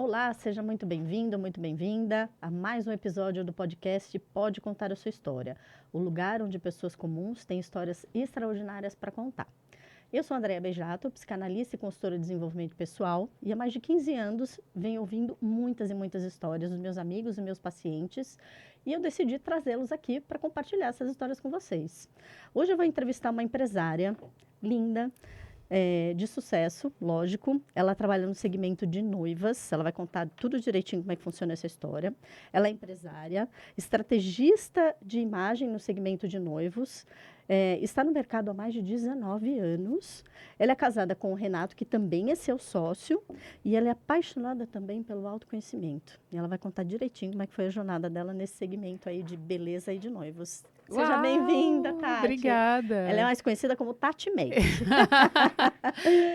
Olá, seja muito bem-vindo, muito bem-vinda a mais um episódio do podcast Pode Contar a Sua História, o lugar onde pessoas comuns têm histórias extraordinárias para contar. Eu sou Andréa Beijato, psicanalista e consultora de desenvolvimento pessoal, e há mais de 15 anos venho ouvindo muitas e muitas histórias dos meus amigos e meus pacientes, e eu decidi trazê-los aqui para compartilhar essas histórias com vocês. Hoje eu vou entrevistar uma empresária linda, de sucesso, lógico. Ela trabalha no segmento de noivas. Ela vai contar tudo direitinho como é que funciona essa história. Ela é empresária, estrategista de imagem no segmento de noivos. Está no mercado há mais de 19 anos. Ela é casada com o Renato, que também é seu sócio. E ela é apaixonada também pelo autoconhecimento. E ela vai contar direitinho como é que foi a jornada dela nesse segmento aí de beleza e de noivos. Seja Uau, bem-vinda, Tati. Obrigada. Ela é mais conhecida como Tati May.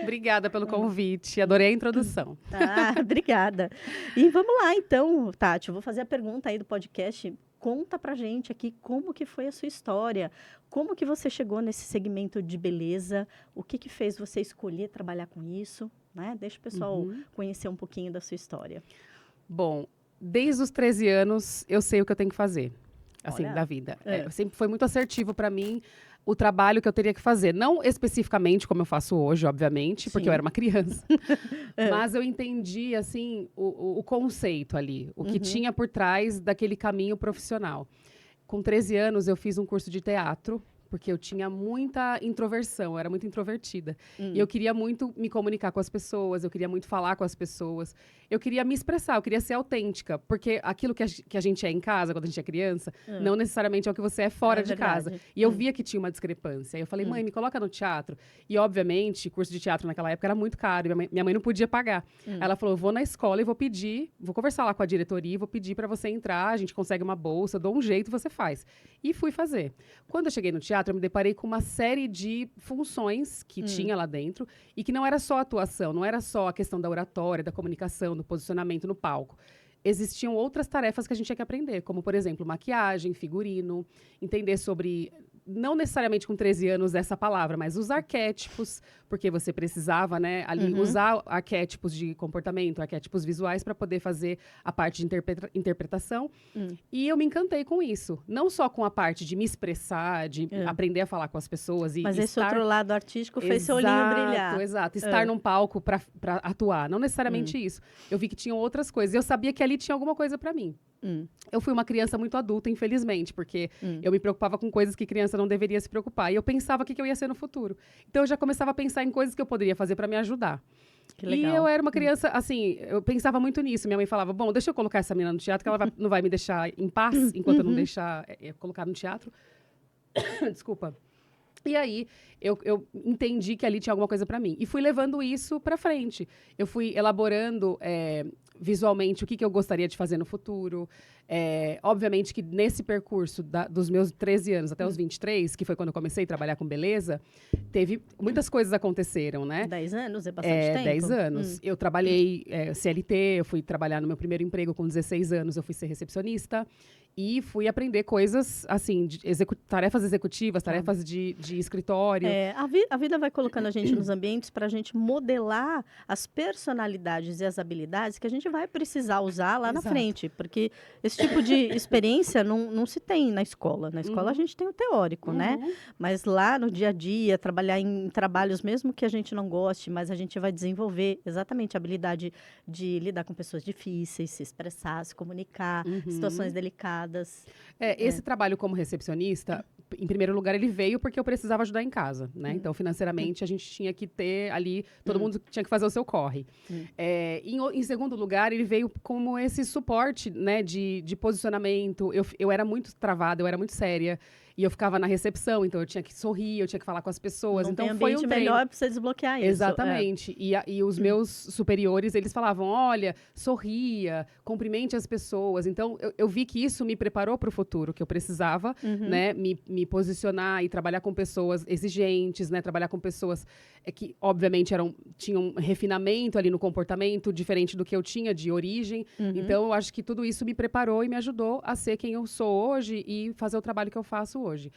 Obrigada pelo convite. Adorei a introdução. Obrigada. E vamos lá, então, Tati. Eu vou fazer a pergunta aí do podcast. Conta pra gente aqui como que foi a sua história. Como que você chegou nesse segmento de beleza? O que que fez você escolher trabalhar com isso? Né? Deixa o pessoal conhecer um pouquinho da sua história. Bom, desde os 13 anos, eu sei o que eu tenho que fazer, assim, Olha. da vida. Sempre foi muito assertivo para mim o trabalho que eu teria que fazer. Não especificamente como eu faço hoje, obviamente, porque Sim. eu era uma criança. Mas eu entendi, assim, o conceito ali, o que tinha por trás daquele caminho profissional. Com 13 anos, eu fiz um curso de teatro, porque eu tinha muita introversão, eu era muito introvertida. E eu queria muito me comunicar com as pessoas, eu queria muito falar com as pessoas. Eu queria me expressar, eu queria ser autêntica. Porque aquilo que a gente é em casa, quando a gente é criança, não necessariamente é o que você é fora de verdade. casa. E eu via que tinha uma discrepância. Eu falei, mãe, me coloca no teatro. E, obviamente, curso de teatro naquela época era muito caro, e minha mãe não podia pagar. Ela falou, eu vou na escola e vou pedir, vou conversar lá com a diretoria, e vou pedir para você entrar, a gente consegue uma bolsa, dou um jeito, você faz. E fui fazer. Quando eu cheguei no teatro, eu me deparei com uma série de funções que tinha lá dentro e que não era só atuação, não era só a questão da oratória, da comunicação, do posicionamento no palco. Existiam outras tarefas que a gente tinha que aprender, como, por exemplo, maquiagem, figurino, entender sobre, não necessariamente com 13 anos essa palavra, mas os arquétipos, porque você precisava, né, ali usar arquétipos de comportamento, arquétipos visuais para poder fazer a parte de interpretação. E eu me encantei com isso. Não só com a parte de me expressar, de aprender a falar com as pessoas. Mas esse outro lado artístico fez seu olhinho brilhar. Exato. Estar num palco para atuar. Não necessariamente isso. Eu vi que tinham outras coisas. Eu sabia que ali tinha alguma coisa para mim. Eu fui uma criança muito adulta, infelizmente, porque eu me preocupava com coisas que criança não deveria se preocupar. E eu pensava o que eu ia ser no futuro. Então, eu já começava a pensar em coisas que eu poderia fazer para me ajudar. Que legal. E eu era uma criança, assim, eu pensava muito nisso. Minha mãe falava, bom, deixa eu colocar essa menina no teatro, que ela não vai me deixar em paz enquanto eu não deixar colocar no teatro. Desculpa. E aí, eu entendi que ali tinha alguma coisa para mim. E fui levando isso para frente. Eu fui elaborando visualmente o que eu gostaria de fazer no futuro. Obviamente que nesse percurso dos meus 13 anos até os 23, que foi quando eu comecei a trabalhar com beleza, teve muitas coisas aconteceram, né? 10 anos é bastante tempo? 10 anos. Eu trabalhei CLT, eu fui trabalhar no meu primeiro emprego com 16 anos, eu fui ser recepcionista. E fui aprender coisas, assim, tarefas executivas, tarefas de escritório. A vida vai colocando a gente nos ambientes para a gente modelar as personalidades e as habilidades que a gente vai precisar usar lá na frente. Porque esse tipo de experiência não se tem na escola. Na escola a gente tem o teórico, né? Mas lá no dia a dia, trabalhar em trabalhos mesmo que a gente não goste, mas a gente vai desenvolver exatamente a habilidade de lidar com pessoas difíceis, se expressar, se comunicar, situações delicadas. Esse trabalho como recepcionista, em primeiro lugar, ele veio porque eu precisava ajudar em casa, né? Então, financeiramente, a gente tinha que ter ali, todo mundo tinha que fazer o seu corre. Em segundo lugar, ele veio como esse suporte, né, de posicionamento. Eu era muito travada, eu era muito séria. E eu ficava na recepção, então eu tinha que sorrir, eu tinha que falar com as pessoas. Não então tem foi um treino melhor para você desbloquear isso. Exatamente. E os meus superiores, eles falavam, olha, sorria, cumprimente as pessoas. Então, eu vi que isso me preparou para o futuro, que eu precisava, né, me posicionar e trabalhar com pessoas exigentes, né, trabalhar com pessoas que, obviamente, tinham um refinamento ali no comportamento, diferente do que eu tinha de origem. Então, eu acho que tudo isso me preparou e me ajudou a ser quem eu sou hoje e fazer o trabalho que eu faço hoje.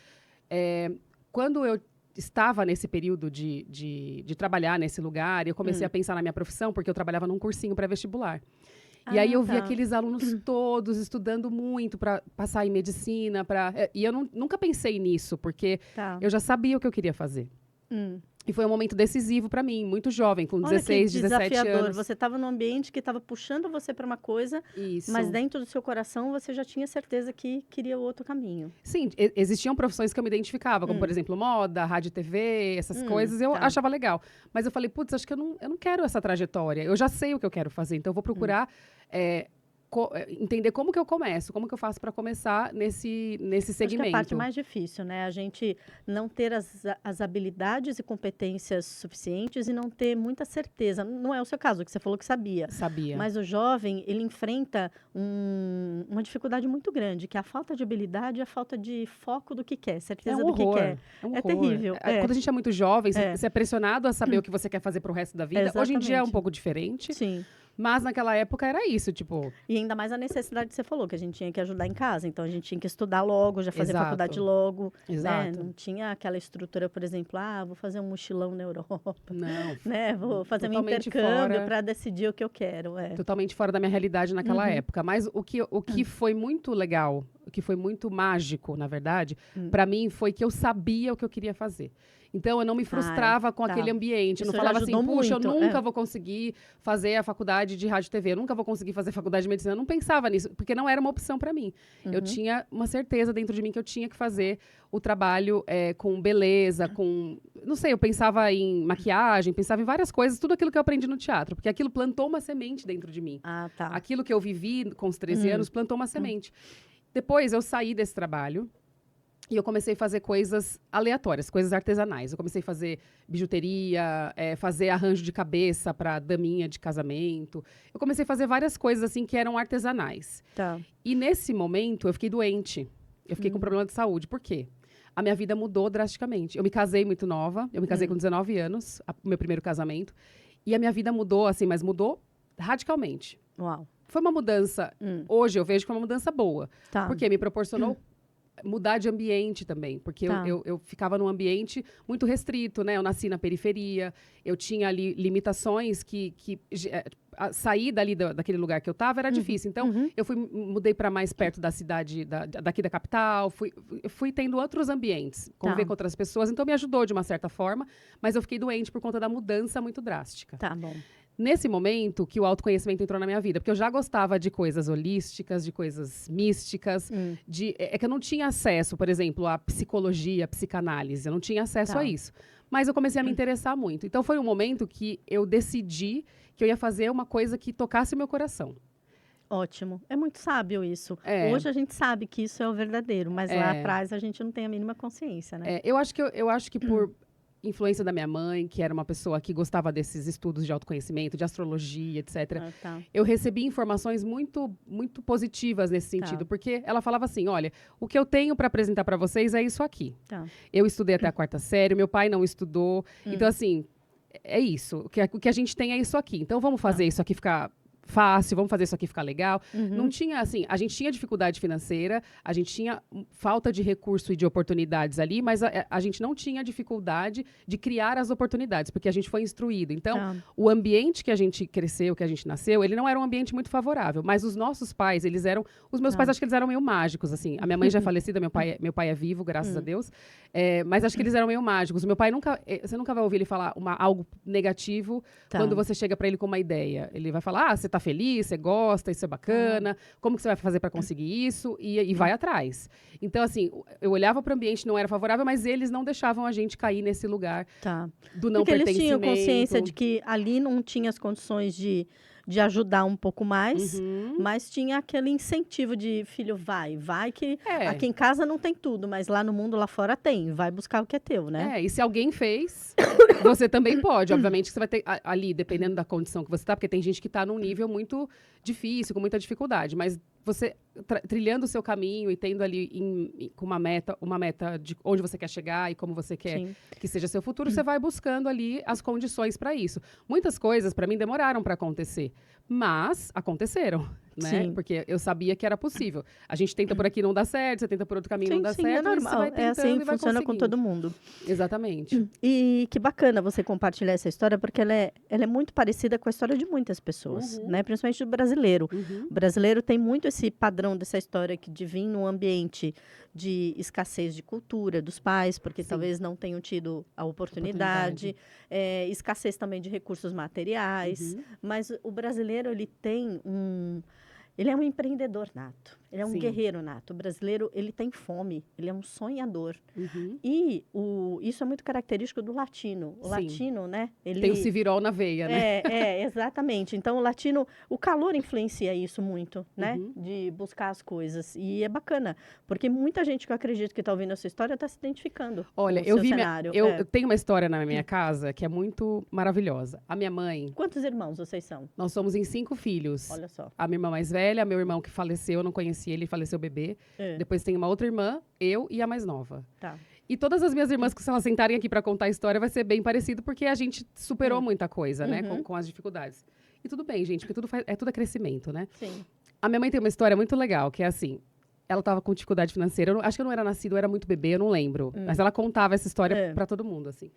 Quando eu estava nesse período de trabalhar nesse lugar, e eu comecei a pensar na minha profissão, porque eu trabalhava num cursinho pré-vestibular. E aí eu vi aqueles alunos todos estudando muito para passar em medicina, e eu nunca pensei nisso, porque eu já sabia o que eu queria fazer. E foi um momento decisivo para mim, muito jovem, com 16, 17 anos. Você estava num ambiente que estava puxando você para uma coisa, Isso. mas dentro do seu coração você já tinha certeza que queria outro caminho. Sim, existiam profissões que eu me identificava, como, por exemplo, moda, rádio e TV, essas coisas, eu achava legal. Mas eu falei, putz, acho que eu não quero essa trajetória. Eu já sei o que eu quero fazer, então eu vou procurar entender como que eu começo, como que eu faço para começar nesse segmento. Acho que é a parte mais difícil, né? A gente não ter as habilidades e competências suficientes e não ter muita certeza. Não é o seu caso, que você falou que sabia. Sabia. Mas o jovem, ele enfrenta uma dificuldade muito grande, que é a falta de habilidade e a falta de foco do que quer, certeza do que quer. É um horror. Terrível. Quando a gente é muito jovem, você é pressionado a saber o que você quer fazer pro resto da vida. Exatamente. Hoje em dia é um pouco diferente. Sim. Mas naquela época era isso, tipo... E ainda mais a necessidade que você falou, que a gente tinha que ajudar em casa. Então, a gente tinha que estudar logo, já fazer faculdade logo. Exato. Né? Não tinha aquela estrutura, por exemplo, vou fazer um mochilão na Europa. Não. Né? Vou fazer um intercâmbio para decidir o que eu quero. Totalmente fora da minha realidade naquela época. Mas o que foi muito legal, o que foi muito mágico, na verdade, para mim, foi que eu sabia o que eu queria fazer. Então, eu não me frustrava com aquele ambiente. Eu não falava assim, puxa, eu nunca vou conseguir fazer a faculdade de rádio e TV, eu nunca vou conseguir fazer faculdade de medicina. Eu não pensava nisso, porque não era uma opção para mim. Eu tinha uma certeza dentro de mim que eu tinha que fazer o trabalho com beleza, com... Não sei, eu pensava em maquiagem, pensava em várias coisas, tudo aquilo que eu aprendi no teatro, porque aquilo plantou uma semente dentro de mim. Aquilo que eu vivi com os 13 anos plantou uma semente. Depois, eu saí desse trabalho, e eu comecei a fazer coisas aleatórias, coisas artesanais. Eu comecei a fazer bijuteria, fazer arranjo de cabeça para daminha de casamento. Eu comecei a fazer várias coisas assim que eram artesanais. E nesse momento eu fiquei doente. Eu fiquei com problema de saúde. Por quê? A minha vida mudou drasticamente. Eu me casei muito nova. Eu me casei com 19 anos, o meu primeiro casamento. E a minha vida mudou, assim, mas mudou radicalmente. Uau. Foi uma mudança. Hoje eu vejo que é uma mudança boa. Porque me proporcionou mudar de ambiente também, porque eu ficava num ambiente muito restrito, né? Eu nasci na periferia, eu tinha ali limitações que sair dali daquele lugar que eu estava era difícil. Então, eu mudei para mais perto da cidade, daqui da capital, fui tendo outros ambientes, conviver com outras pessoas, então me ajudou de uma certa forma, mas eu fiquei doente por conta da mudança muito drástica. Tá bom. Nesse momento que o autoconhecimento entrou na minha vida, porque eu já gostava de coisas holísticas, de coisas místicas, é que eu não tinha acesso, por exemplo, à psicologia, à psicanálise, eu não tinha acesso a isso. Mas eu comecei a me interessar muito. Então foi um momento que eu decidi que eu ia fazer uma coisa que tocasse o meu coração. Ótimo. É muito sábio isso. Hoje a gente sabe que isso é o verdadeiro, mas lá atrás a gente não tem a mínima consciência, né? Eu acho que por influência da minha mãe, que era uma pessoa que gostava desses estudos de autoconhecimento, de astrologia, etc. Eu recebi informações muito, muito positivas nesse sentido, porque ela falava assim, olha, o que eu tenho para apresentar para vocês é isso aqui. Eu estudei até a 4ª série, meu pai não estudou, então assim, é isso, o que a gente tem é isso aqui. Então vamos fazer isso aqui ficar fácil, vamos fazer isso aqui ficar legal. Não tinha, assim, a gente tinha dificuldade financeira, a gente tinha falta de recurso e de oportunidades ali, mas a gente não tinha dificuldade de criar as oportunidades, porque a gente foi instruído. Então, o ambiente que a gente cresceu, que a gente nasceu, ele não era um ambiente muito favorável, mas os nossos pais, eles eram... Os meus pais, acho que eles eram meio mágicos, assim. A minha mãe já é falecida, meu pai é vivo, graças a Deus, mas acho que eles eram meio mágicos. O meu pai você nunca vai ouvir ele falar algo negativo quando você chega para ele com uma ideia. Ele vai falar, você tá feliz, você gosta, isso é bacana, como que você vai fazer para conseguir isso? E vai atrás. Então, assim, eu olhava para o ambiente, não era favorável, mas eles não deixavam a gente cair nesse lugar do não pertencimento. Porque eles tinham consciência de que ali não tinha as condições de ajudar um pouco mais, mas tinha aquele incentivo de, filho, vai que aqui em casa não tem tudo, mas lá no mundo, lá fora tem, vai buscar o que é teu, né? E se alguém fez, você também pode, obviamente que você vai ter ali, dependendo da condição que você tá, porque tem gente que tá num nível muito difícil, com muita dificuldade, mas trilhando o seu caminho e tendo ali com uma meta de onde você quer chegar e como você quer Sim. que seja seu futuro, você vai buscando ali as condições para isso. Muitas coisas, para mim, demoraram para acontecer, mas aconteceram, né? Sim. Porque eu sabia que era possível. A gente tenta por aqui, não dá certo, você tenta por outro caminho, não dá Sim, certo, é e você normal. vai É tentando assim e que vai funciona com conseguindo. todo mundo. Exatamente. E que bacana você compartilhar essa história, porque ela é muito parecida com a história de muitas pessoas, Uhum. né? Principalmente do brasileiro. Uhum. O brasileiro tem muito esse padrão dessa história de vir num ambiente de escassez de cultura dos pais, porque Sim. talvez não tenham tido a oportunidade. Escassez também de recursos materiais. Uhum. Mas o brasileiro, ele é um empreendedor nato, ele é um Sim. guerreiro nato. O brasileiro, ele tem fome, ele é um sonhador. Uhum. E isso é muito característico do latino. O Sim. latino, né? Ele Tem o civirol na veia, né? Exatamente. Então, o latino, o calor influencia isso muito, né? Uhum. De buscar as coisas. E é bacana, porque muita gente que eu acredito que está ouvindo essa história está se identificando Olha, com o eu seu vi cenário. eu tenho uma história na minha casa que é muito maravilhosa. A minha mãe, Quantos irmãos vocês são? nós somos em 5 filhos. Olha só. A minha irmã mais velha, meu irmão que faleceu, eu não conheci ele, faleceu bebê. É. Depois tem uma outra irmã, eu e a mais nova. Tá. E todas as minhas irmãs, que se elas sentarem aqui para contar a história, vai ser bem parecido, porque a gente superou muita coisa, né, Uhum. com as dificuldades. E tudo bem, gente, porque tudo é crescimento, né? Sim. A minha mãe tem uma história muito legal, que é assim, ela estava com dificuldade financeira, acho que eu não era nascida, eu era muito bebê, eu não lembro. Mas ela contava essa história para todo mundo, assim.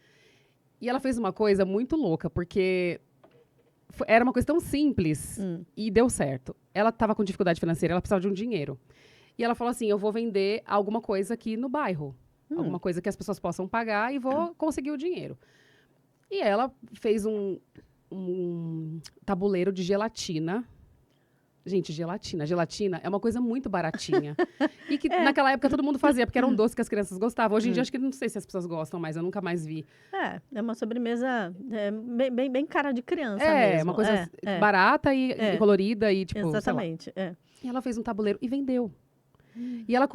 E ela fez uma coisa muito louca, porque era uma coisa tão simples e deu certo. Ela estava com dificuldade financeira, ela precisava de um dinheiro. E ela falou assim, eu vou vender alguma coisa aqui no bairro. Alguma coisa que as pessoas possam pagar e vou conseguir o dinheiro. E ela fez um tabuleiro de gelatina. Gente, gelatina. Gelatina é uma coisa muito baratinha. E que naquela época todo mundo fazia, porque era um doce que as crianças gostavam. Hoje em dia, acho que não sei se as pessoas gostam mais, eu nunca mais vi. É uma sobremesa bem cara de criança mesmo. É, uma coisa barata e colorida e tipo, exatamente. E ela fez um tabuleiro e vendeu. E ela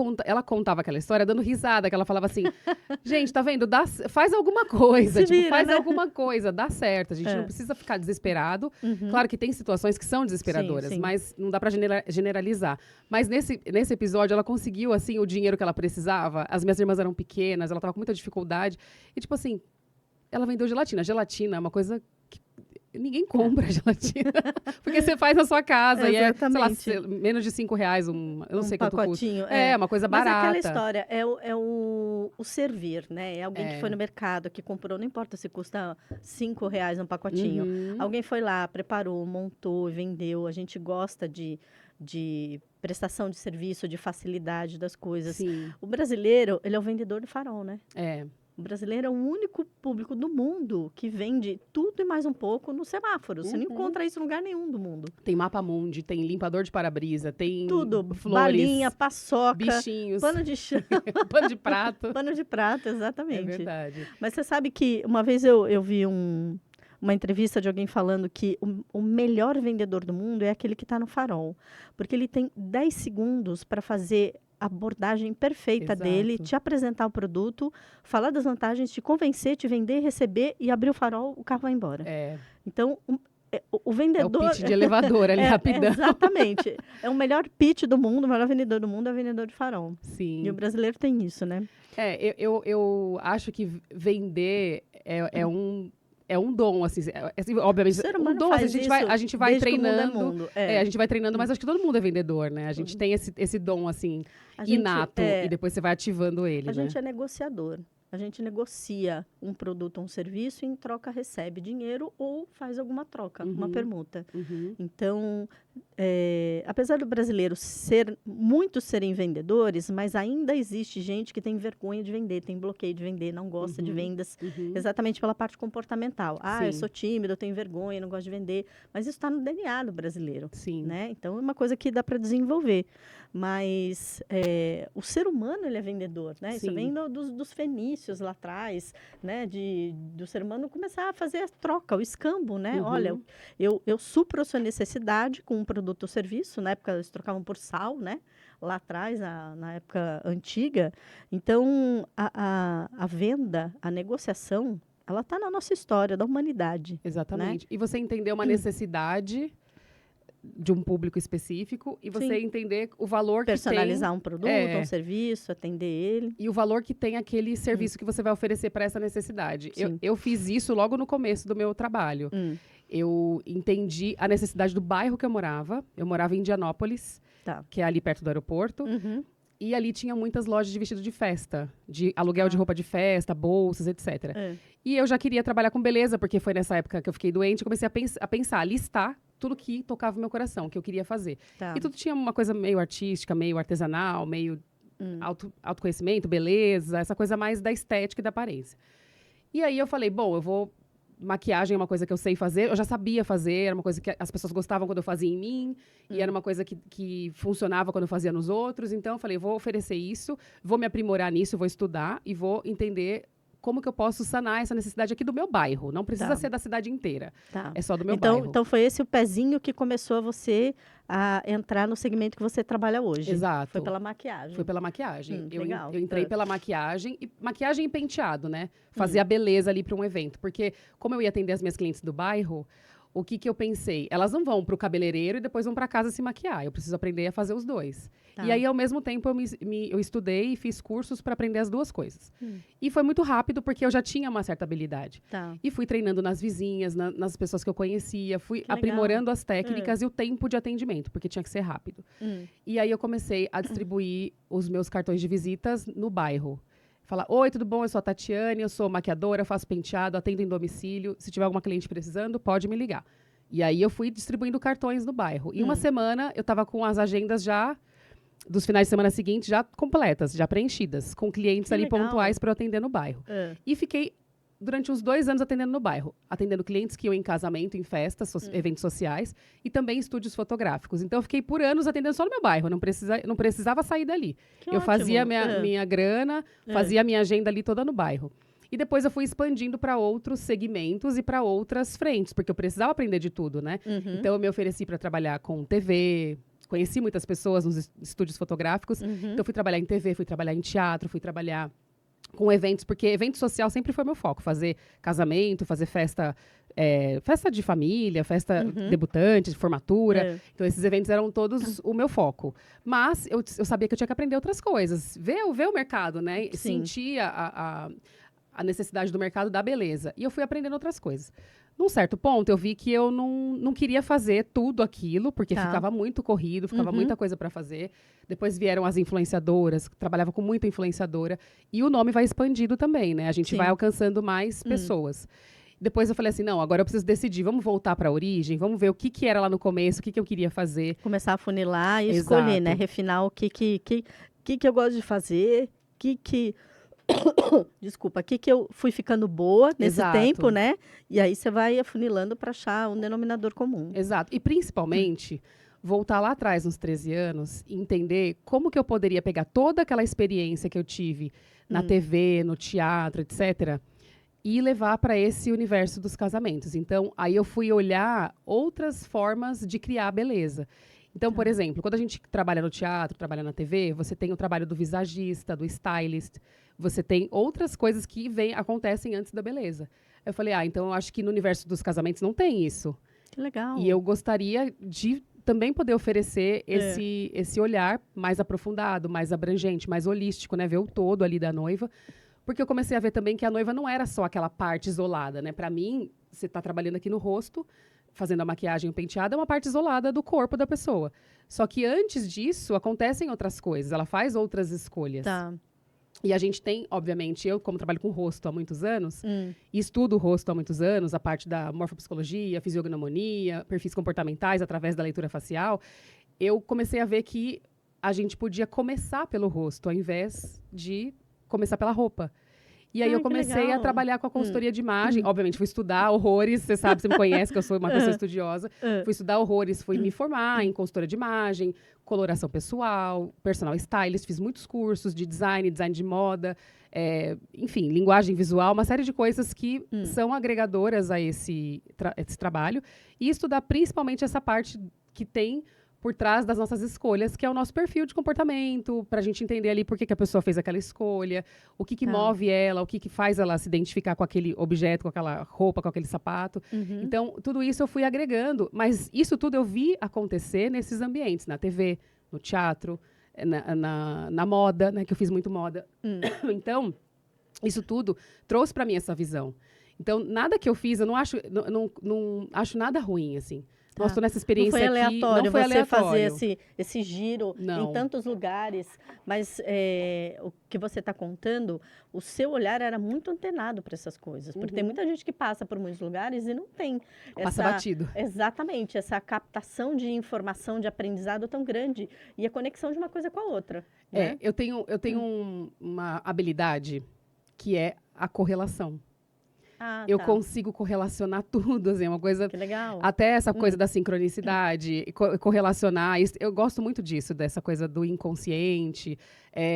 contava aquela história dando risada, que ela falava assim, gente, tá vendo? Faz alguma coisa, faz alguma coisa, dá certo. A gente não precisa ficar desesperado. Claro que tem situações que são desesperadoras, sim. mas não dá pra generalizar. Mas nesse episódio, ela conseguiu, assim, o dinheiro que ela precisava. As minhas irmãs eram pequenas, ela tava com muita dificuldade. E, tipo assim, ela vendeu gelatina. Gelatina é uma coisa que ninguém compra gelatina. Porque você faz na sua casa e é, sei lá, menos de R$5, eu não sei quanto pacotinho, custa. É, uma coisa barata. Mas é aquela história, é o servir, né? É alguém que foi no mercado, que comprou, não importa se custa R$5 um pacotinho. Alguém foi lá, preparou, montou, vendeu. A gente gosta de prestação de serviço, de facilidade das coisas. Sim. O brasileiro, ele é o vendedor do farol, né? É. O brasileiro é o único público do mundo que vende tudo e mais um pouco no semáforo. Você não encontra isso em lugar nenhum do mundo. Tem mapa-mundi, tem limpador de para-brisa, tem tudo, flores, balinha, paçoca, bichinhos, pano de chão. pano de prato. Pano de prato, exatamente. É verdade. Mas você sabe que uma vez eu vi uma entrevista de alguém falando que o melhor vendedor do mundo é aquele que está no farol. Porque ele tem 10 segundos para fazer a abordagem perfeita dele, te apresentar o produto, falar das vantagens, te convencer, te vender, receber e abrir o farol, o carro vai embora. É. Então, o vendedor... É o pitch de elevador ali, rapidão. Exatamente. É o melhor pitch do mundo, o melhor vendedor do mundo é o vendedor de farol. Sim. E o brasileiro tem isso, né? Eu acho que vender é um dom, assim, obviamente. Um dom, a gente vai treinando. A gente vai treinando, mas acho que todo mundo é vendedor, né? A gente tem esse dom, assim, inato, e depois você vai ativando ele. A gente é negociador. A gente negocia um produto ou um serviço e em troca recebe dinheiro ou faz alguma troca, uma permuta. Então, apesar do brasileiro muitos serem vendedores, mas ainda existe gente que tem vergonha de vender, tem bloqueio de vender, não gosta de vendas, exatamente pela parte comportamental. Eu sou tímido, eu tenho vergonha, não gosto de vender. Mas isso está no DNA do brasileiro. Sim. Né? Então, é uma coisa que dá para desenvolver. Mas o ser humano, ele é vendedor, né? Isso vem dos fenícios lá atrás, né? Do ser humano começar a fazer a troca, o escambo, né? Olha, eu supro a sua necessidade com um produto ou serviço. Na época, eles trocavam por sal, né? Lá atrás, na época antiga. Então, a venda, a negociação, ela está na nossa história, da humanidade. Exatamente. Né? E você entendeu uma necessidade de um público específico e você Sim. entender o valor que tem. Personalizar um produto, um serviço, atender ele. E o valor que tem aquele serviço que você vai oferecer para essa necessidade. Sim. Eu fiz isso logo no começo do meu trabalho. Eu entendi a necessidade do bairro que eu morava. Eu morava em Indianópolis, que é ali perto do aeroporto. E ali tinha muitas lojas de vestido de festa, de aluguel de roupa de festa, bolsas, etc. E eu já queria trabalhar com beleza, porque foi nessa época que eu fiquei doente. Eu comecei a pensar, a listar tudo que tocava o meu coração, que eu queria fazer. E tudo tinha uma coisa meio artística, meio artesanal, meio autoconhecimento, beleza, essa coisa mais da estética e da aparência. E aí eu falei, bom, eu vou... Maquiagem é uma coisa que eu sei fazer, eu já sabia fazer, era uma coisa que as pessoas gostavam quando eu fazia em mim, e era uma coisa que funcionava quando eu fazia nos outros. Então eu falei, vou oferecer isso, vou me aprimorar nisso, vou estudar e vou entender como que eu posso sanar essa necessidade aqui do meu bairro. Não precisa ser da cidade inteira, é só do meu bairro. Então foi esse o pezinho que começou você a entrar no segmento que você trabalha hoje. Exato. Foi pela maquiagem. Foi pela maquiagem. Legal. Eu entrei pela maquiagem e penteado, né? Fazer a beleza ali para um evento. Porque como eu ia atender as minhas clientes do bairro, o que eu pensei? Elas não vão para o cabeleireiro e depois vão para casa se maquiar. Eu preciso aprender a fazer os dois. E aí, ao mesmo tempo, eu estudei e fiz cursos para aprender as duas coisas. E foi muito rápido, porque eu já tinha uma certa habilidade. E fui treinando nas vizinhas, nas pessoas que eu conhecia. Fui aprimorando as técnicas e o tempo de atendimento, porque tinha que ser rápido. E aí, eu comecei a distribuir os meus cartões de visitas no bairro. Falar, oi, tudo bom? Eu sou a Tatiane, eu sou maquiadora, faço penteado, atendo em domicílio. Se tiver alguma cliente precisando, pode me ligar. E aí, eu fui distribuindo cartões no bairro. Em uma semana, eu estava com as agendas já... dos finais de semana seguintes já completas, já preenchidas, com clientes ali pontuais para eu atender no bairro. E fiquei, durante uns 2 anos, atendendo no bairro. Atendendo clientes que iam em casamento, em festas, eventos sociais, e também estúdios fotográficos. Então, eu fiquei por anos atendendo só no meu bairro, não precisava sair dali. Eu fazia minha grana, fazia a minha agenda ali toda no bairro. E depois eu fui expandindo para outros segmentos e para outras frentes, porque eu precisava aprender de tudo, né? Então, eu me ofereci para trabalhar com TV... Conheci muitas pessoas nos estúdios fotográficos. Então, fui trabalhar em TV, fui trabalhar em teatro, fui trabalhar com eventos, porque evento social sempre foi meu foco. Fazer casamento, fazer festa de família, festa debutante, formatura. Então, esses eventos eram todos o meu foco. Mas eu sabia que eu tinha que aprender outras coisas. Ver o mercado, né? Sentir a necessidade do mercado da beleza. E eu fui aprendendo outras coisas. Num certo ponto, eu vi que eu não queria fazer tudo aquilo, porque ficava muito corrido, ficava muita coisa para fazer. Depois vieram as influenciadoras, trabalhava com muita influenciadora. E o nome vai expandindo também, né? A gente vai alcançando mais pessoas. Depois eu falei assim, não, agora eu preciso decidir, vamos voltar para a origem, vamos ver o que era lá no começo, o que eu queria fazer. Começar a funilar e escolher, né? Refinar o que eu gosto de fazer, Desculpa, aqui que eu fui ficando boa nesse tempo, né? E aí você vai afunilando para achar um denominador comum. Exato. E principalmente, voltar lá atrás, nos 13 anos, e entender como que eu poderia pegar toda aquela experiência que eu tive na TV, no teatro, etc., e levar para esse universo dos casamentos. Então, aí eu fui olhar outras formas de criar beleza. Então, por exemplo, quando a gente trabalha no teatro, trabalha na TV, você tem o trabalho do visagista, do stylist, você tem outras coisas que acontecem antes da beleza. Eu falei, então eu acho que no universo dos casamentos não tem isso. Que legal. E eu gostaria de também poder oferecer esse olhar mais aprofundado, mais abrangente, mais holístico, né? Ver o todo ali da noiva. Porque eu comecei a ver também que a noiva não era só aquela parte isolada, né? Para mim, você está trabalhando aqui no rosto, fazendo a maquiagem e o penteado, é uma parte isolada do corpo da pessoa. Só que antes disso, acontecem outras coisas. Ela faz outras escolhas. E a gente tem, obviamente, eu como trabalho com rosto há muitos anos, e estudo o rosto há muitos anos, a parte da morfopsicologia, fisiognomonia, perfis comportamentais através da leitura facial, eu comecei a ver que a gente podia começar pelo rosto, ao invés de começar pela roupa. E aí eu comecei a trabalhar com a consultoria de imagem. Obviamente, fui estudar horrores. Você sabe, você me conhece, que eu sou uma pessoa estudiosa. Fui estudar horrores, fui me formar em consultoria de imagem, coloração pessoal, personal stylist. Fiz muitos cursos de design de moda, enfim, linguagem visual, uma série de coisas que são agregadoras a esse trabalho. E estudar principalmente essa parte que tem por trás das nossas escolhas, que é o nosso perfil de comportamento, para a gente entender ali por que a pessoa fez aquela escolha, o que move ela, o que faz ela se identificar com aquele objeto, com aquela roupa, com aquele sapato. Então, tudo isso eu fui agregando, mas isso tudo eu vi acontecer nesses ambientes, na TV, no teatro, na moda, né, que eu fiz muito moda. Então, isso tudo trouxe para mim essa visão. Então, nada que eu fiz, eu não acho nada ruim, assim. Nossa, estou nessa experiência não foi aleatório, aqui, não foi você aleatório. fazer esse giro em tantos lugares, mas o que você está contando, o seu olhar era muito antenado para essas coisas, porque tem muita gente que passa por muitos lugares e não tem passa batido. Exatamente, essa captação de informação, de aprendizado tão grande e a conexão de uma coisa com a outra. Né? Eu tenho uma habilidade que é a correlação. Eu consigo correlacionar tudo, assim, uma coisa... Que legal. Até essa coisa da sincronicidade, correlacionar. Eu gosto muito disso, dessa coisa do inconsciente,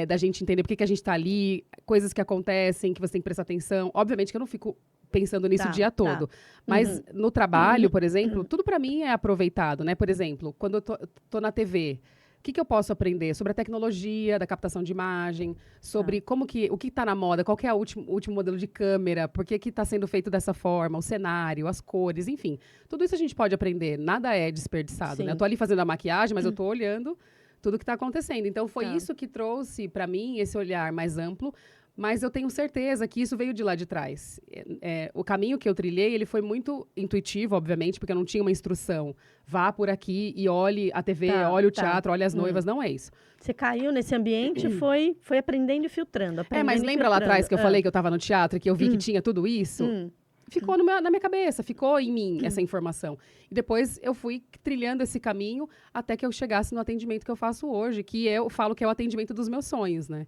da gente entender por que a gente está ali, coisas que acontecem, que você tem que prestar atenção. Obviamente que eu não fico pensando nisso o dia todo. Mas no trabalho, por exemplo, tudo para mim é aproveitado, né? Por exemplo, quando eu tô na TV... O que eu posso aprender? Sobre a tecnologia da captação de imagem, sobre o que está na moda, qual que é o último modelo de câmera, por que está sendo feito dessa forma, o cenário, as cores, enfim. Tudo isso a gente pode aprender, nada é desperdiçado. Né? Eu estou ali fazendo a maquiagem, mas eu estou olhando tudo que está acontecendo. Então, foi isso que trouxe para mim esse olhar mais amplo, mas eu tenho certeza que isso veio de lá de trás. O caminho que eu trilhei, ele foi muito intuitivo, obviamente, porque eu não tinha uma instrução. Vá por aqui e olhe a TV, olhe o teatro, olhe as noivas, não é isso. Você caiu nesse ambiente e foi aprendendo e filtrando. Mas lembra lá atrás que eu falei que eu estava no teatro e que eu vi que tinha tudo isso? Ficou na minha cabeça, ficou em mim essa informação. E depois eu fui trilhando esse caminho até que eu chegasse no atendimento que eu faço hoje, que eu falo que é o atendimento dos meus sonhos, né?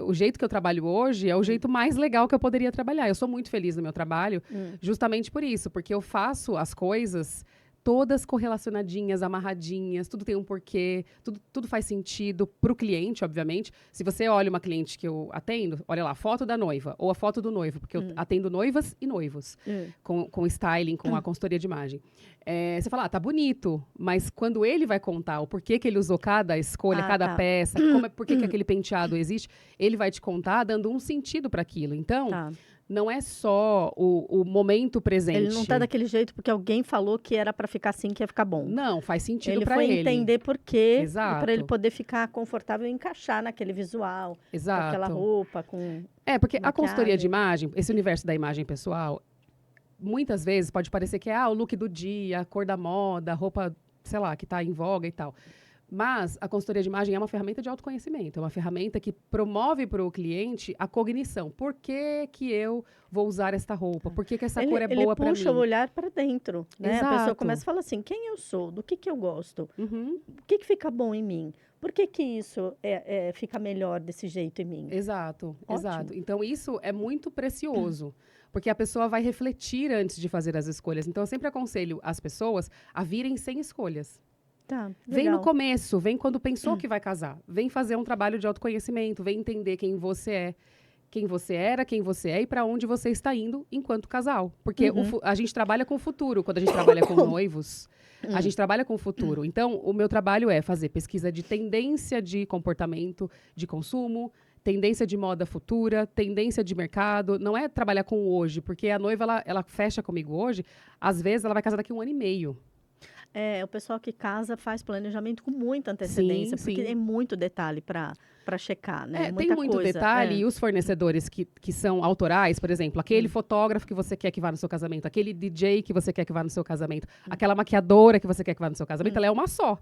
O jeito que eu trabalho hoje é o jeito mais legal que eu poderia trabalhar. Eu sou muito feliz no meu trabalho, justamente por isso, porque eu faço as coisas todas correlacionadinhas, amarradinhas, tudo tem um porquê, tudo faz sentido para o cliente, obviamente. Se você olha uma cliente que eu atendo, olha lá, a foto da noiva ou a foto do noivo, porque eu atendo noivas e noivos, com styling, com a consultoria de imagem. Você fala, tá bonito, mas quando ele vai contar o porquê que ele usou cada escolha, cada peça, por que aquele penteado existe, ele vai te contar dando um sentido para aquilo. Então... Não é só o momento presente. Ele não está daquele jeito porque alguém falou que era para ficar assim, que ia ficar bom. Não, faz sentido para ele. Ele foi entender por quê, para ele poder ficar confortável e encaixar naquele visual, com aquela roupa, com porque maquiagem. A consultoria de imagem, esse universo da imagem pessoal, muitas vezes pode parecer que é o look do dia, a cor da moda, a roupa, sei lá, que está em voga e tal. Mas a consultoria de imagem é uma ferramenta de autoconhecimento, é uma ferramenta que promove para o cliente a cognição. Por que eu vou usar esta roupa? Por que essa cor é boa para mim? Ele puxa o olhar para dentro, né? Exato. A pessoa começa a falar assim, quem eu sou? Do que eu gosto? O que fica bom em mim? Por que isso fica melhor desse jeito em mim? Exato. Então, isso é muito precioso. Porque a pessoa vai refletir antes de fazer as escolhas. Então, eu sempre aconselho as pessoas a virem sem escolhas. Vem no começo, vem quando pensou que vai casar. Vem fazer um trabalho de autoconhecimento, vem entender quem você é, quem você era, quem você é e para onde você está indo enquanto casal. Porque a gente trabalha com o futuro. Quando a gente trabalha com noivos, a gente trabalha com o futuro. Então, o meu trabalho é fazer pesquisa de tendência de comportamento, de consumo, tendência de moda futura, tendência de mercado. Não é trabalhar com o hoje, porque a noiva, ela fecha comigo hoje, às vezes ela vai casar daqui a 1 ano e meio. O pessoal que casa faz planejamento com muita antecedência, porque é muito detalhe para checar, né? Tem muito detalhe, e os fornecedores que são autorais, por exemplo, aquele fotógrafo que você quer que vá no seu casamento, aquele DJ que você quer que vá no seu casamento, aquela maquiadora que você quer que vá no seu casamento, ela é uma só.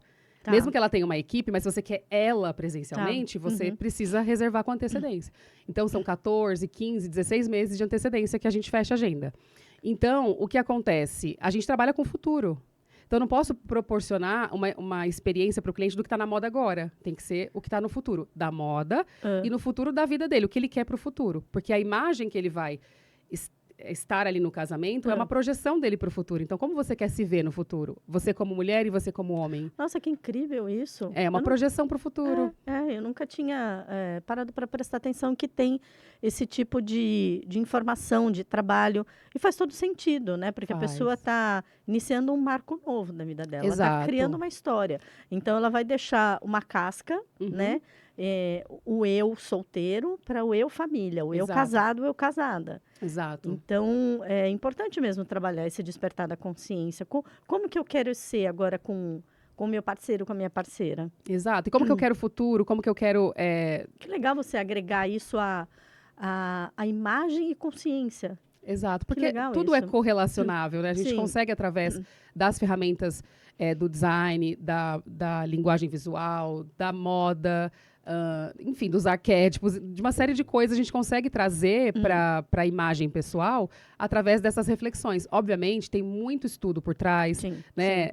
Mesmo que ela tenha uma equipe, mas se você quer ela presencialmente, você precisa reservar com antecedência. Então, são 14, 15, 16 meses de antecedência que a gente fecha a agenda. Então, o que acontece? A gente trabalha com o futuro. Então, eu não posso proporcionar uma experiência para o cliente do que está na moda agora. Tem que ser o que está no futuro da moda e no futuro da vida dele, o que ele quer para o futuro. Porque a imagem que ele vai estar ali no casamento é uma projeção dele para o futuro. Então, como você quer se ver no futuro? Você como mulher e você como homem. Nossa, que incrível isso. É uma projeção para o futuro. Eu nunca tinha parado para prestar atenção que tem esse tipo de informação, de trabalho. E faz todo sentido, né? Porque a pessoa está iniciando um marco novo na vida dela. Ela está criando uma história. Então, ela vai deixar uma casca, né? O eu solteiro para o eu família, o eu casado, o eu casada. Exato. Então, é importante mesmo trabalhar esse despertar da consciência. Como que eu quero ser agora com o meu parceiro, com a minha parceira? Exato. E como que eu quero o futuro? Como que eu quero... Que legal você agregar isso à imagem e consciência. Exato, porque tudo é correlacionável, né? A gente consegue, através das ferramentas do design, da linguagem visual, da moda... enfim, dos arquétipos, de uma série de coisas a gente consegue trazer para a imagem pessoal através dessas reflexões. Obviamente, tem muito estudo por trás, né,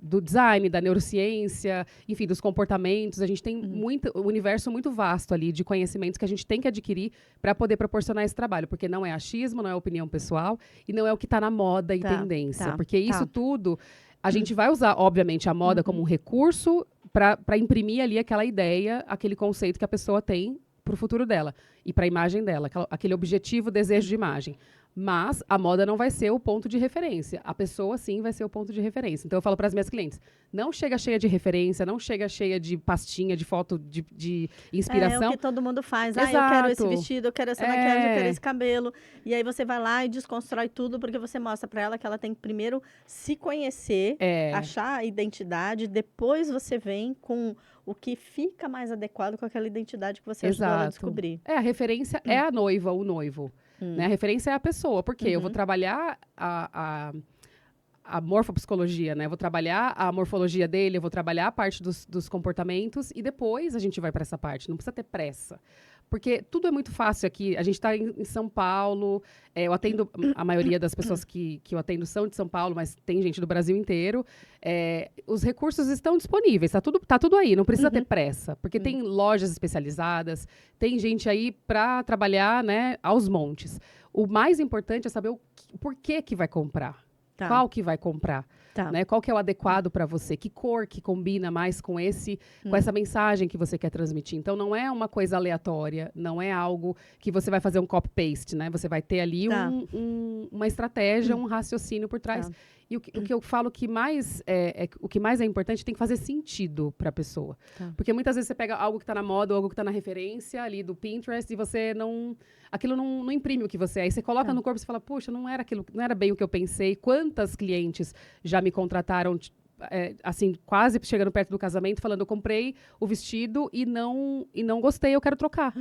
do design, da neurociência, enfim, dos comportamentos. A gente tem um universo muito vasto ali de conhecimentos que a gente tem que adquirir para poder proporcionar esse trabalho, porque não é achismo, não é opinião pessoal e não é o que está na moda e tendência, porque isso tudo... A gente vai usar, obviamente, a moda como um recurso para imprimir ali aquela ideia, aquele conceito que a pessoa tem para o futuro dela e para a imagem dela, aquele objetivo, desejo de imagem. Mas a moda não vai ser o ponto de referência. A pessoa, sim, vai ser o ponto de referência. Então, eu falo para as minhas clientes, não chega cheia de referência, não chega cheia de pastinha, de foto de inspiração. É o que todo mundo faz. Eu quero esse vestido, eu quero essa maquiagem, eu quero esse cabelo. E aí você vai lá e desconstrói tudo, porque você mostra para ela que ela tem que primeiro se conhecer, achar a identidade, depois você vem com o que fica mais adequado com aquela identidade que você ajudou ela a descobrir. A referência é a noiva, o noivo. Né? A referência é a pessoa, porque eu vou trabalhar a morfopsicologia, né? Eu vou trabalhar a morfologia dele, eu vou trabalhar a parte dos comportamentos e depois a gente vai para essa parte. Não precisa ter pressa. Porque tudo é muito fácil aqui. A gente está em São Paulo, eu atendo, a maioria das pessoas que eu atendo são de São Paulo, mas tem gente do Brasil inteiro. Os recursos estão disponíveis, tá tudo aí, não precisa ter pressa. Porque tem lojas especializadas, tem gente aí para trabalhar, né, aos montes. O mais importante é saber o porquê que vai comprar. Qual que vai comprar? Né? Qual que é o adequado para você? Que cor que combina mais com essa mensagem que você quer transmitir? Então, não é uma coisa aleatória, não é algo que você vai fazer um copy-paste, né? Você vai ter ali uma estratégia, um raciocínio por trás. E o que eu falo que o que mais é importante tem que fazer sentido para a pessoa. Porque muitas vezes você pega algo que está na moda ou algo que está na referência ali do Pinterest e você aquilo não imprime o que você é. Aí você coloca no corpo e você fala, puxa, não era bem o que eu pensei. Quantas clientes já me contrataram, assim, quase chegando perto do casamento, falando, eu comprei o vestido e não gostei, eu quero trocar.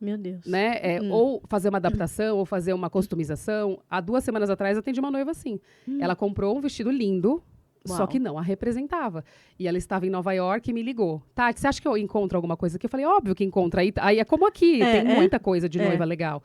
Meu Deus. Né? Ou fazer uma adaptação, ou fazer uma customização. Há 2 semanas atrás, eu atendi uma noiva assim. Ela comprou um vestido lindo, só que não a representava. E ela estava em Nova York e me ligou. Tati, você acha que eu encontro alguma coisa aqui? Eu falei, óbvio que encontra. Aí é como aqui, tem muita coisa de noiva legal.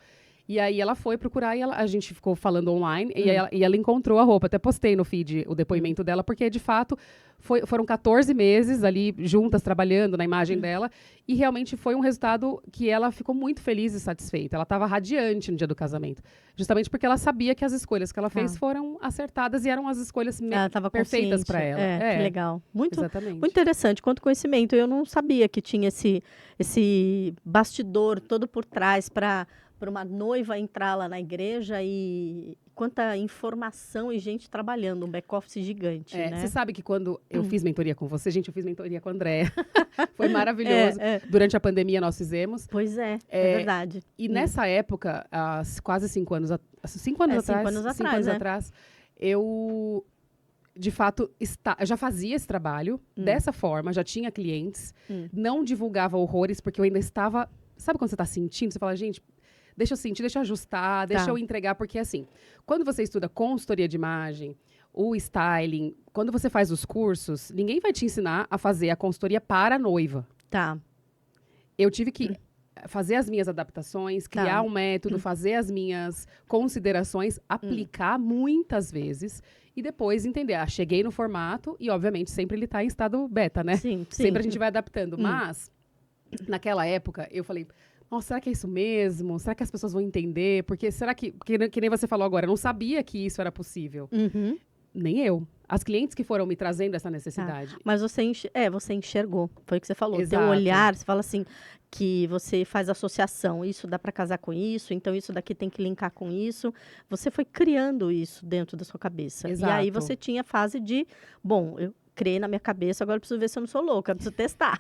E aí ela foi procurar e a gente ficou falando online e ela encontrou a roupa. Até postei no feed o depoimento dela, porque de fato foram 14 meses ali juntas trabalhando na imagem dela e realmente foi um resultado que ela ficou muito feliz e satisfeita. Ela estava radiante no dia do casamento, justamente porque ela sabia que as escolhas que ela fez foram acertadas e eram as escolhas perfeitas para ela. Que legal. Muito Exatamente. Muito interessante. Quanto conhecimento, eu não sabia que tinha esse bastidor todo por trás para uma noiva entrar lá na igreja e quanta informação e gente trabalhando, um back-office gigante, né? Você sabe que quando eu fiz mentoria com você, gente, eu fiz mentoria com a Andréa. Foi maravilhoso. Durante a pandemia nós fizemos. Pois é verdade. E nessa época, há quase 5 anos, 5 anos atrás, eu, de fato, já fazia esse trabalho dessa forma, já tinha clientes, não divulgava horrores, porque eu ainda estava... Sabe quando você está sentindo? Você fala, gente... Deixa eu sentir, deixa eu ajustar, deixa eu entregar. Porque, assim, quando você estuda consultoria de imagem, o styling, quando você faz os cursos, ninguém vai te ensinar a fazer a consultoria para a noiva. Eu tive que fazer as minhas adaptações, criar um método, fazer as minhas considerações, aplicar muitas vezes e depois entender. Cheguei no formato e, obviamente, sempre ele está em estado beta, né? Sim. Sempre a gente vai adaptando. Mas, naquela época, eu falei... nossa, será que é isso mesmo? Será que as pessoas vão entender? Porque será que nem você falou agora, eu não sabia que isso era possível. Uhum. Nem eu. As clientes que foram me trazendo essa necessidade. Mas você enxergou, foi o que você falou. Teu Exato. olhar, você fala assim, que você faz associação, isso dá para casar com isso, então isso daqui tem que linkar com isso. Você foi criando isso dentro da sua cabeça. Exato. E aí você tinha a fase de, bom, eu criei na minha cabeça, agora eu preciso ver se eu não sou louca, eu preciso testar.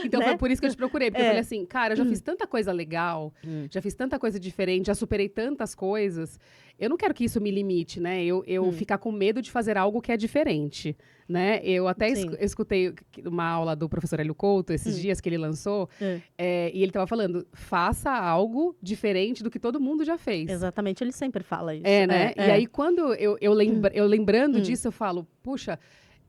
Então Né? foi por isso que eu te procurei, porque eu falei assim, cara, eu já fiz tanta coisa legal, Hum. já fiz tanta coisa diferente, já superei tantas coisas. Eu não quero que isso me limite, né? Eu ficar com medo de fazer algo que é diferente, né? Eu até Sim. escutei uma aula do professor Hélio Couto esses dias que ele lançou, e ele estava falando, faça algo diferente do que todo mundo já fez. Exatamente, ele sempre fala isso. Né? E aí, quando eu lembrando disso, eu falo, puxa,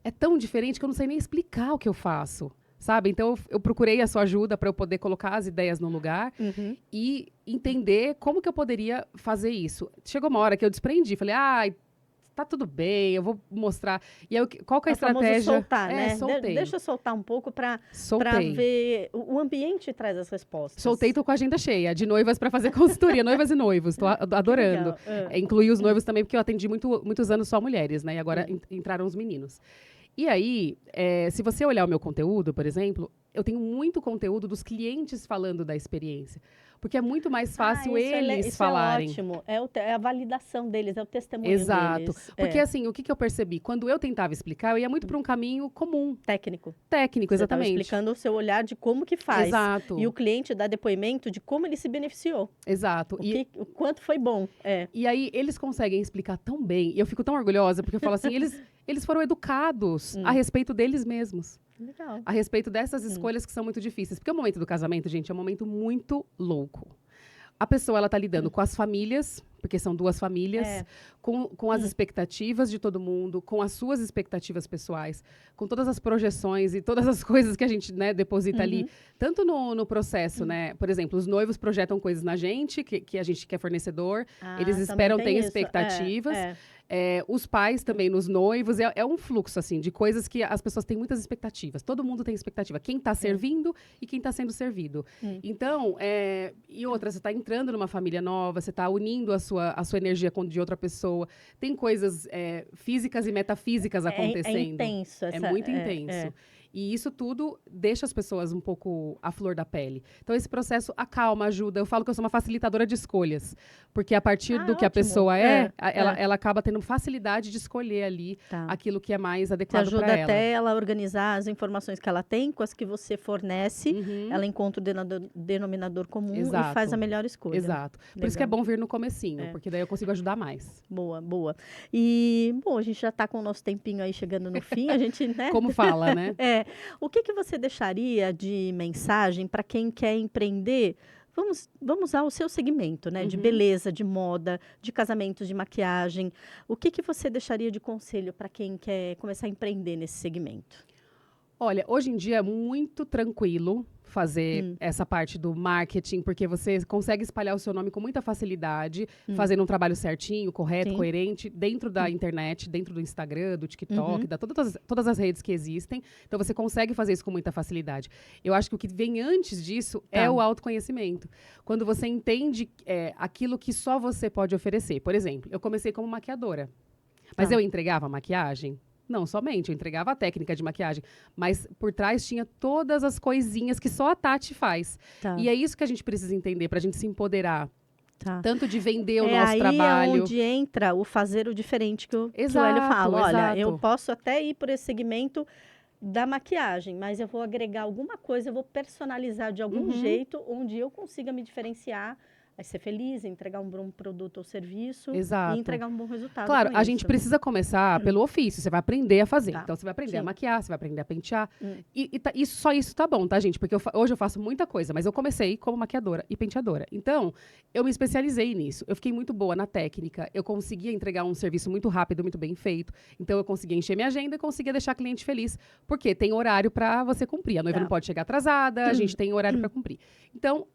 é tão diferente que eu não sei nem explicar o que eu faço, sabe? Então, eu procurei a sua ajuda para eu poder colocar as ideias no lugar e entender como que eu poderia fazer isso. Chegou uma hora que eu desprendi, falei, tá tudo bem, eu vou mostrar. E aí, qual que é a estratégia? Soltar, né? Soltei. Deixa eu soltar um pouco para ver. O ambiente traz as respostas. Soltei, tô com a agenda cheia de noivas para fazer consultoria, noivas e noivos. Tô adorando. Incluí os noivos também, porque eu atendi muitos anos só mulheres, né? E agora entraram os meninos. E aí, se você olhar o meu conteúdo, por exemplo, eu tenho muito conteúdo dos clientes falando da experiência. Porque é muito mais fácil eles falarem. Isso é ótimo. É a validação deles, é o testemunho Exato. deles. Porque, assim, o que eu percebi? Quando eu tentava explicar, eu ia muito para um caminho comum. Técnico, exatamente. Você estava explicando o seu olhar de como que faz. Exato. E o cliente dá depoimento de como ele se beneficiou. Exato. O quanto foi bom. E aí, eles conseguem explicar tão bem. E eu fico tão orgulhosa, porque eu falo assim, eles foram educados a respeito deles mesmos. Legal. A respeito dessas escolhas que são muito difíceis. Porque o momento do casamento, gente, é um momento muito louco. A pessoa, ela tá lidando com as famílias, porque são duas famílias, com as expectativas de todo mundo, com as suas expectativas pessoais, com todas as projeções e todas as coisas que a gente, né, deposita ali, tanto no processo, né? Por exemplo, os noivos projetam coisas na gente, que a gente quer fornecedor, eles esperam, têm expectativas. Os pais também nos noivos, é um fluxo, assim, de coisas que as pessoas têm muitas expectativas. Todo mundo tem expectativa. Quem está servindo e quem está sendo servido. Então, e outra, você está entrando numa família nova, você está unindo a sua energia com de outra pessoa. Tem coisas físicas e metafísicas acontecendo. É intenso. É muito intenso. E isso tudo deixa as pessoas um pouco à flor da pele. Então, esse processo acalma, ajuda. Eu falo que eu sou uma facilitadora de escolhas. Porque a partir do que a pessoa ela acaba tendo facilidade de escolher ali aquilo que é mais adequado para ela. Te ajuda até ela organizar as informações que ela tem com as que você fornece. Ela encontra o denominador comum e faz a melhor escolha. Exato. Por isso que é bom vir no comecinho, porque daí eu consigo ajudar mais. Boa, boa. E, bom, a gente já está com o nosso tempinho aí chegando no fim. A gente, né? Como fala, né? O que você deixaria de mensagem para quem quer empreender? Vamos usar o seu segmento, né? De beleza, de moda, de casamentos, de maquiagem. O que você deixaria de conselho para quem quer começar a empreender nesse segmento? Olha, hoje em dia é muito tranquilo fazer essa parte do marketing, porque você consegue espalhar o seu nome com muita facilidade, fazendo um trabalho certinho, correto, coerente, dentro da internet, dentro do Instagram, do TikTok, todas as redes que existem. Então, você consegue fazer isso com muita facilidade. Eu acho que o que vem antes disso é o autoconhecimento. Quando você entende aquilo que só você pode oferecer. Por exemplo, eu comecei como maquiadora, mas eu entregava maquiagem? Não, somente, eu entregava a técnica de maquiagem, mas por trás tinha todas as coisinhas que só a Tati faz. E é isso que a gente precisa entender, para a gente se empoderar. Tanto de vender o nosso trabalho. É onde entra o fazer o diferente que o Hélio fala. Olha, eu posso até ir por esse segmento da maquiagem, mas eu vou agregar alguma coisa, eu vou personalizar de algum jeito, onde eu consiga me diferenciar. Aí ser feliz, entregar um bom produto ou serviço e entregar um bom resultado. Claro, a gente precisa começar pelo ofício, você vai aprender a fazer. Então, você vai aprender a maquiar, você vai aprender a pentear. Só isso tá bom, tá, gente? Porque hoje eu faço muita coisa, mas eu comecei como maquiadora e penteadora. Então, eu me especializei nisso. Eu fiquei muito boa na técnica, eu conseguia entregar um serviço muito rápido, muito bem feito. Então, eu conseguia encher minha agenda e conseguia deixar a cliente feliz. Porque tem horário para você cumprir. A noiva não pode chegar atrasada, a gente tem horário para cumprir. Então,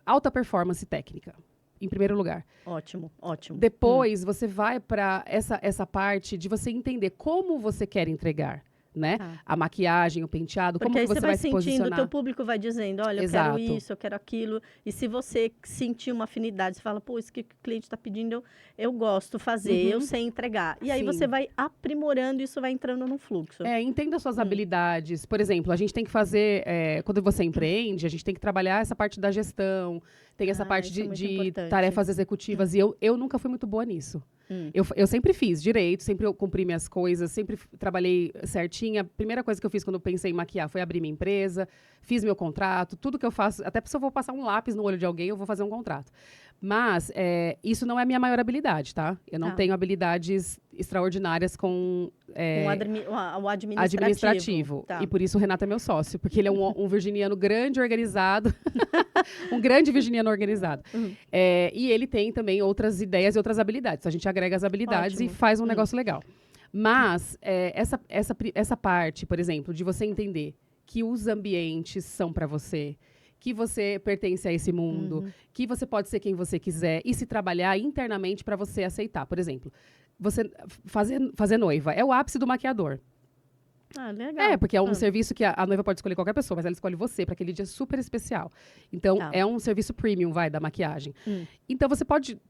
alta performance técnica, em primeiro lugar. Ótimo, ótimo. Depois, você vai para essa parte de você entender como você quer entregar. né? Tá. A maquiagem, o penteado, Porque como aí que você vai se sentindo, o posicionar. teu público vai dizendo, olha, eu Exato. quero isso, eu quero aquilo. E se você sentir uma afinidade, você fala, pô, isso que o cliente está pedindo, eu gosto fazer, eu sei entregar. E aí Sim. você vai aprimorando e isso vai entrando no fluxo. Entenda suas habilidades. Por exemplo, a gente tem que fazer, quando você empreende, a gente tem que trabalhar essa parte da gestão, tem essa parte isso é muito de importante. tarefas executivas, e eu nunca fui muito boa nisso. Hum. Eu sempre fiz direito, sempre eu cumpri minhas coisas, sempre trabalhei certinha. A primeira coisa que eu fiz quando eu pensei em maquiar foi abrir minha empresa, fiz meu contrato, tudo que eu faço, até se eu vou passar um lápis no olho de alguém, eu vou fazer um contrato. Mas isso não é a minha maior habilidade, tá? Eu não Tá. tenho habilidades extraordinárias com O administrativo. administrativo. Tá. E por isso o Renato é meu sócio, porque ele é um virginiano grande, organizado. Um grande virginiano organizado. E ele tem também outras ideias e outras habilidades. Então, a gente agrega as habilidades Ótimo. e faz um negócio legal. Mas essa parte, por exemplo, de você entender que os ambientes são para você, que você pertence a esse mundo, que você pode ser quem você quiser e se trabalhar internamente para você aceitar. Por exemplo, você fazer noiva é o ápice do maquiador. Ah, legal. Porque é um serviço que a noiva pode escolher qualquer pessoa, mas ela escolhe você para aquele dia super especial. Então, Tá. é um serviço premium, da maquiagem. Então, você pode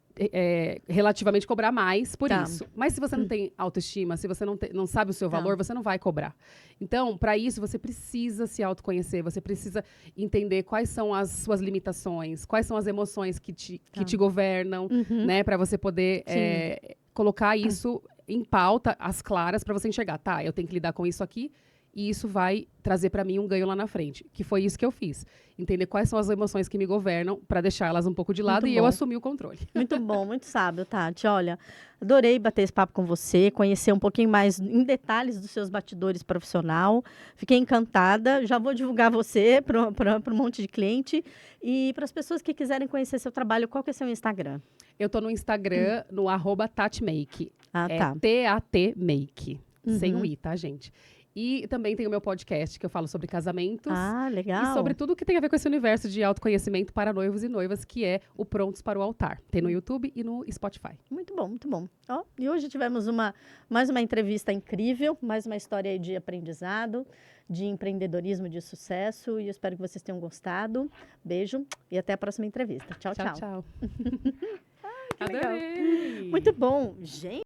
relativamente cobrar mais por Tá. isso. Mas se você não tem autoestima, se você não sabe o seu valor, você não vai cobrar. Então, para isso, você precisa se autoconhecer, você precisa entender quais são as suas limitações, quais são as emoções que te governam, né? Para você poder colocar isso em pauta, às claras, para você enxergar, tá, eu tenho que lidar com isso aqui, e isso vai trazer para mim um ganho lá na frente. Que foi isso que eu fiz. Entender quais são as emoções que me governam, para deixá-las um pouco de lado e eu assumir o controle. Muito bom, muito sábio, Tati. Olha, adorei bater esse papo com você, conhecer um pouquinho mais em detalhes dos seus bastidores profissional. Fiquei encantada. Já vou divulgar você para um monte de cliente. E para as pessoas que quiserem conhecer seu trabalho, qual que é seu Instagram? Eu tô no Instagram, no @tatmake. Ah, tá. TATmake. Sem o I, tá, gente? E também tem o meu podcast, que eu falo sobre casamentos. Ah, legal. E sobre tudo que tem a ver com esse universo de autoconhecimento para noivos e noivas, que é o Prontos para o Altar. Tem no YouTube e no Spotify. Muito bom, muito bom. Ó, e hoje tivemos mais uma entrevista incrível, mais uma história aí de aprendizado, de empreendedorismo de sucesso. E eu espero que vocês tenham gostado. Beijo e até a próxima entrevista. Tchau, tchau. Tchau. Que legal. Adorei! Muito bom. Gente.